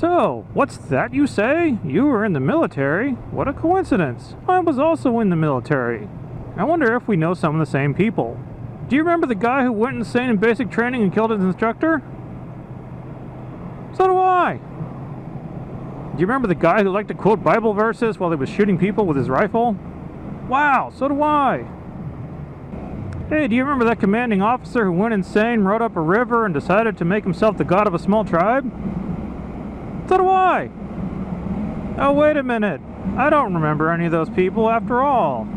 So, what's that you say? You were in the military? What a coincidence. I was also in the military. I wonder if we know some of the same people. Do you remember the guy who went insane in basic training and killed his instructor? So do I. Do you remember the guy who liked to quote Bible verses while he was shooting people with his rifle? Wow, so do I. Hey, do you remember that commanding officer who went insane, rode up a river, and decided to make himself the god of a small tribe? So do I. Oh, wait a minute. I don't remember any of those people after all.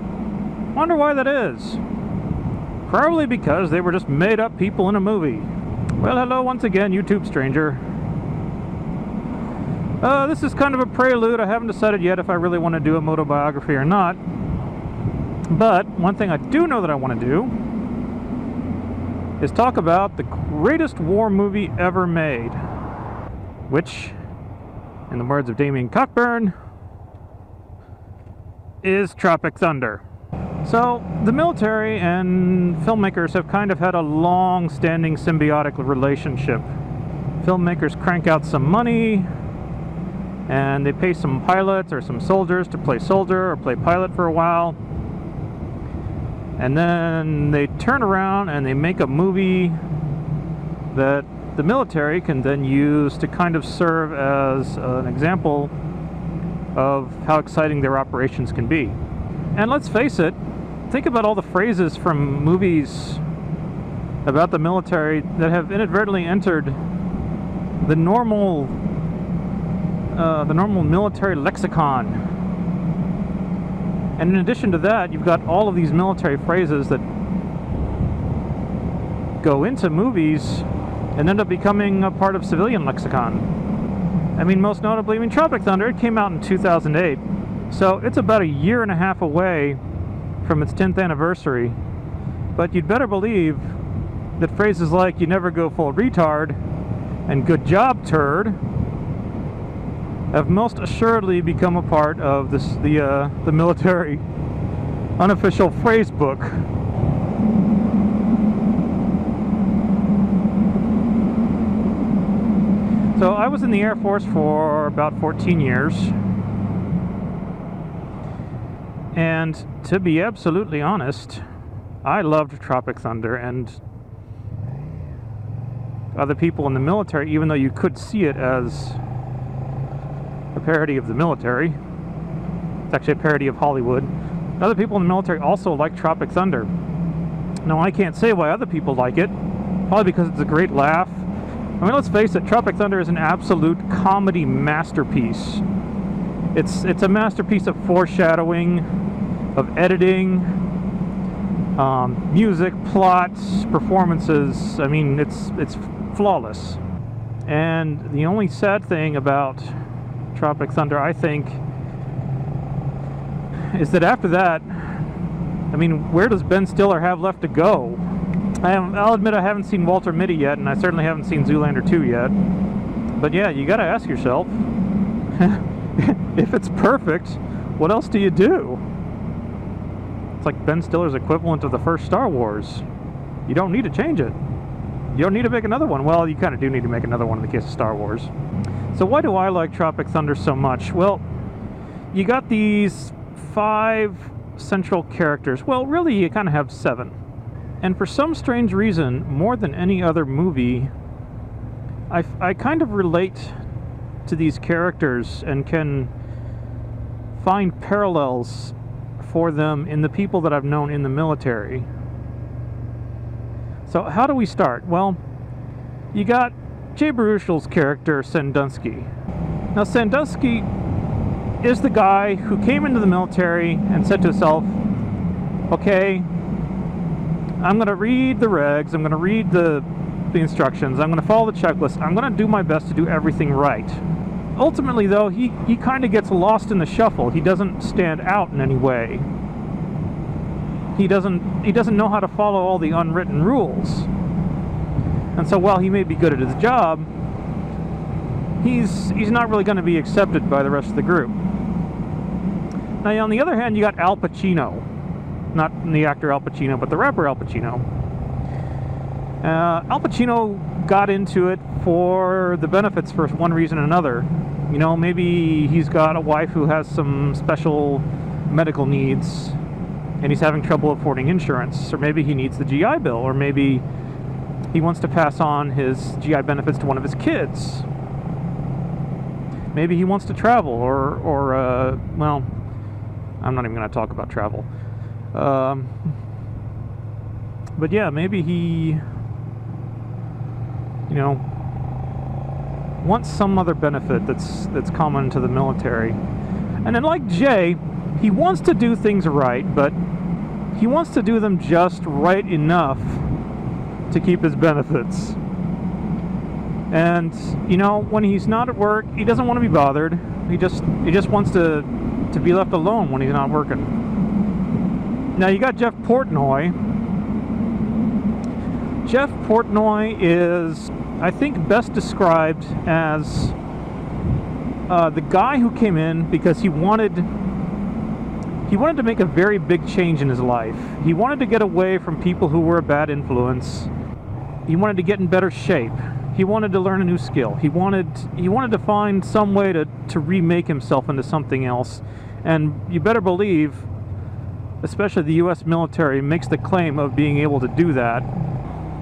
Wonder why that is. Probably because they were just made-up people in a movie. Well, hello once again, YouTube stranger. This is kind of a prelude. I haven't decided yet if I really want to do a motobiography or not. But one thing I do know that I want to do is talk about the greatest war movie ever made, which, in the words of Damien Cockburn, is Tropic Thunder. So, the military and filmmakers have kind of had a long-standing symbiotic relationship. Filmmakers crank out some money, and they pay some pilots or some soldiers to play soldier or play pilot for a while. And then they turn around and they make a movie that the military can then use to kind of serve as an example of how exciting their operations can be. And let's face it, think about all the phrases from movies about the military that have inadvertently entered the normal military lexicon. And in addition to that, you've got all of these military phrases that go into movies and end up becoming a part of civilian lexicon. I mean, most notably, Tropic Thunder, it came out in 2008. So it's about a year and a half away from its 10th anniversary. But you'd better believe that phrases like, "you never go full retard," and "good job, turd," have most assuredly become a part of the military unofficial phrase book. So I was in the Air Force for about 14 years. And to be absolutely honest, I loved Tropic Thunder, and other people in the military, even though you could see it as a parody of the military, it's actually a parody of Hollywood, other people in the military also like Tropic Thunder. Now, I can't say why other people like it, probably because it's a great laugh. I mean, let's face it, Tropic Thunder is an absolute comedy masterpiece. It's a masterpiece of foreshadowing, of editing, music, plots, performances. I mean, it's flawless. And the only sad thing about Tropic Thunder, I think, is that after that, I mean, where does Ben Stiller have left to go? I'll admit I haven't seen Walter Mitty yet, and I certainly haven't seen Zoolander 2 yet. But yeah, you gotta ask yourself, if it's perfect, what else do you do? It's like Ben Stiller's equivalent of the first Star Wars. You don't need to change it. You don't need to make another one. Well, you kind of do need to make another one in the case of Star Wars. So why do I like Tropic Thunder so much? Well, you got these 5 central characters. Well, really, you kind of have 7. And for some strange reason, more than any other movie, I kind of relate to these characters and can find parallels for them in the people that I've known in the military. So how do we start? Well, you got Jay Baruchel's character, Sandusky. Now, Sandusky is the guy who came into the military and said to himself, okay, I'm going to read the regs, I'm going to read the instructions, I'm going to follow the checklist, I'm going to do my best to do everything right. Ultimately, though, he kind of gets lost in the shuffle. He doesn't stand out in any way. He doesn't know how to follow all the unwritten rules. And so while he may be good at his job, he's not really going to be accepted by the rest of the group. Now, on the other hand, you got Al Pacino. Not the actor Al Pacino, but the rapper Al Pacino. Al Pacino got into it for the benefits for one reason or another. You know, maybe he's got a wife who has some special medical needs and he's having trouble affording insurance, or maybe he needs the GI Bill, or maybe he wants to pass on his GI benefits to one of his kids. Maybe he wants to travel, or well, I'm not even going to talk about travel. But yeah, maybe he, you know, wants some other benefit that's common to the military. And then, like Jay, he wants to do things right, but he wants to do them just right enough to keep his benefits. And, you know, when he's not at work, he doesn't want to be bothered. He just wants to be left alone when he's not working. Now, you got Jeff Portnoy. Jeff Portnoy is, I think, best described as the guy who came in because he wanted to make a very big change in his life. He wanted to get away from people who were a bad influence. He wanted to get in better shape. He wanted to learn a new skill. He wanted to find some way to remake himself into something else. And you better believe, especially the U.S. military makes the claim of being able to do that.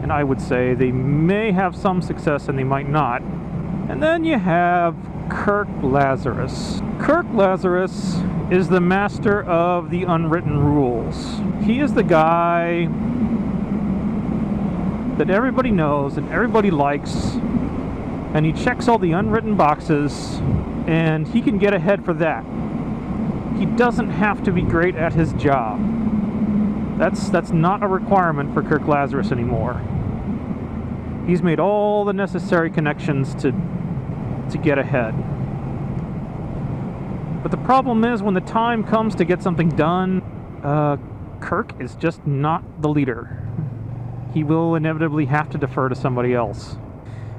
And I would say they may have some success and they might not. And then you have Kirk Lazarus. Kirk Lazarus is the master of the unwritten rules. He is the guy that everybody knows and everybody likes, and he checks all the unwritten boxes, and he can get ahead for that. He doesn't have to be great at his job. That's not a requirement for Kirk Lazarus anymore. He's made all the necessary connections to get ahead. But the problem is, when the time comes to get something done, Kirk is just not the leader. He will inevitably have to defer to somebody else.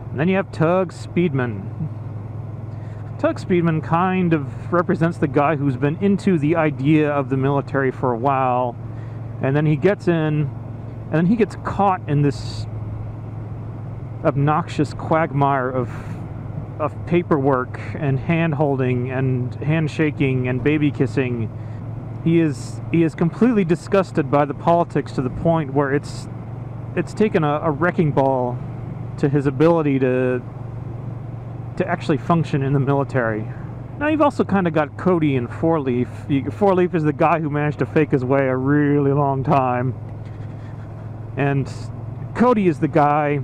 And then you have Tug Speedman. Tug Speedman kind of represents the guy who's been into the idea of the military for a while, and then he gets in, and then he gets caught in this obnoxious quagmire of paperwork and hand-holding and handshaking and baby-kissing. He is completely disgusted by the politics to the point where it's taken a wrecking ball to his ability to actually function in the military. Now, you've also kind of got Cody and Four Leaf. Four Leaf is the guy who managed to fake his way a really long time. And Cody is the guy...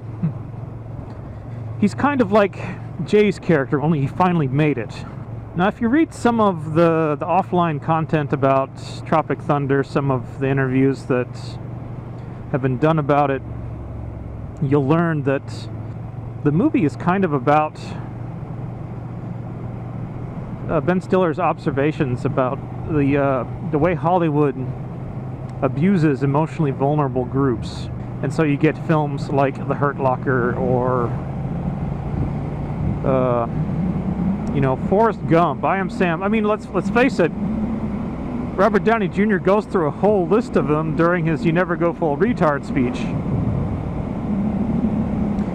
He's kind of like Jay's character, only he finally made it. Now, if you read some of the offline content about Tropic Thunder, some of the interviews that have been done about it, you'll learn that the movie is kind of about Ben Stiller's observations about the way Hollywood abuses emotionally vulnerable groups. And so you get films like The Hurt Locker, or Forrest Gump, I Am Sam. I mean, let's face it, Robert Downey Jr. goes through a whole list of them during his "You Never Go Full Retard" speech.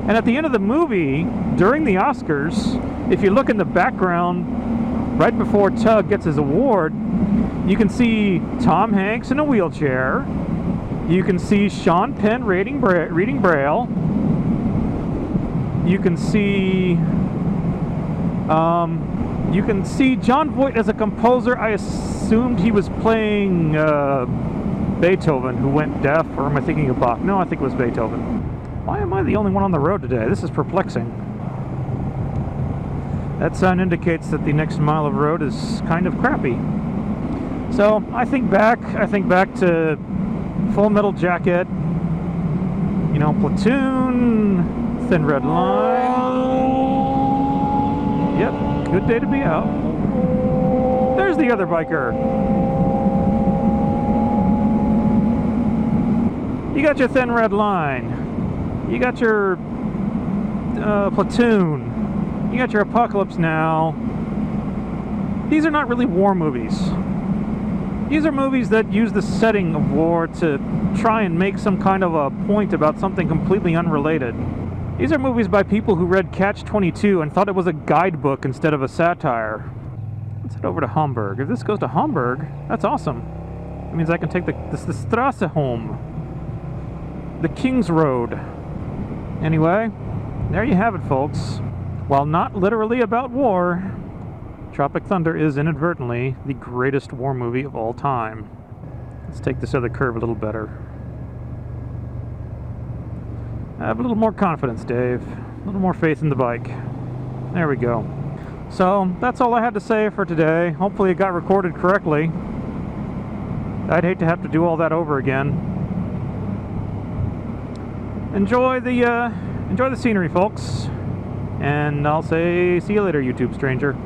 And at the end of the movie, during the Oscars, if you look in the background, right before Tug gets his award, you can see Tom Hanks in a wheelchair. You can see Sean Penn reading Braille. You can see John Voight as a composer. I assumed he was playing Beethoven, who went deaf, or am I thinking of Bach? No, I think it was Beethoven. Why am I the only one on the road today? This is perplexing. That sign indicates that the next mile of road is kind of crappy. So I think back to Full Metal Jacket, Platoon, Thin Red Line. Yep, good day to be out. There's the other biker. You got your Thin Red Line. You got your Platoon. You got your Apocalypse Now. These are not really war movies. These are movies that use the setting of war to try and make some kind of a point about something completely unrelated. These are movies by people who read Catch-22 and thought it was a guidebook instead of a satire. Let's head over to Hamburg. If this goes to Hamburg, that's awesome. It means I can take the Strasse home. The King's Road. Anyway, there you have it, folks. While not literally about war, Tropic Thunder is inadvertently the greatest war movie of all time. Let's take this other curve a little better. Have a little more confidence, Dave. A little more faith in the bike. There we go. So, that's all I had to say for today. Hopefully it got recorded correctly. I'd hate to have to do all that over again. Enjoy the scenery, folks. And I'll say see you later, YouTube stranger.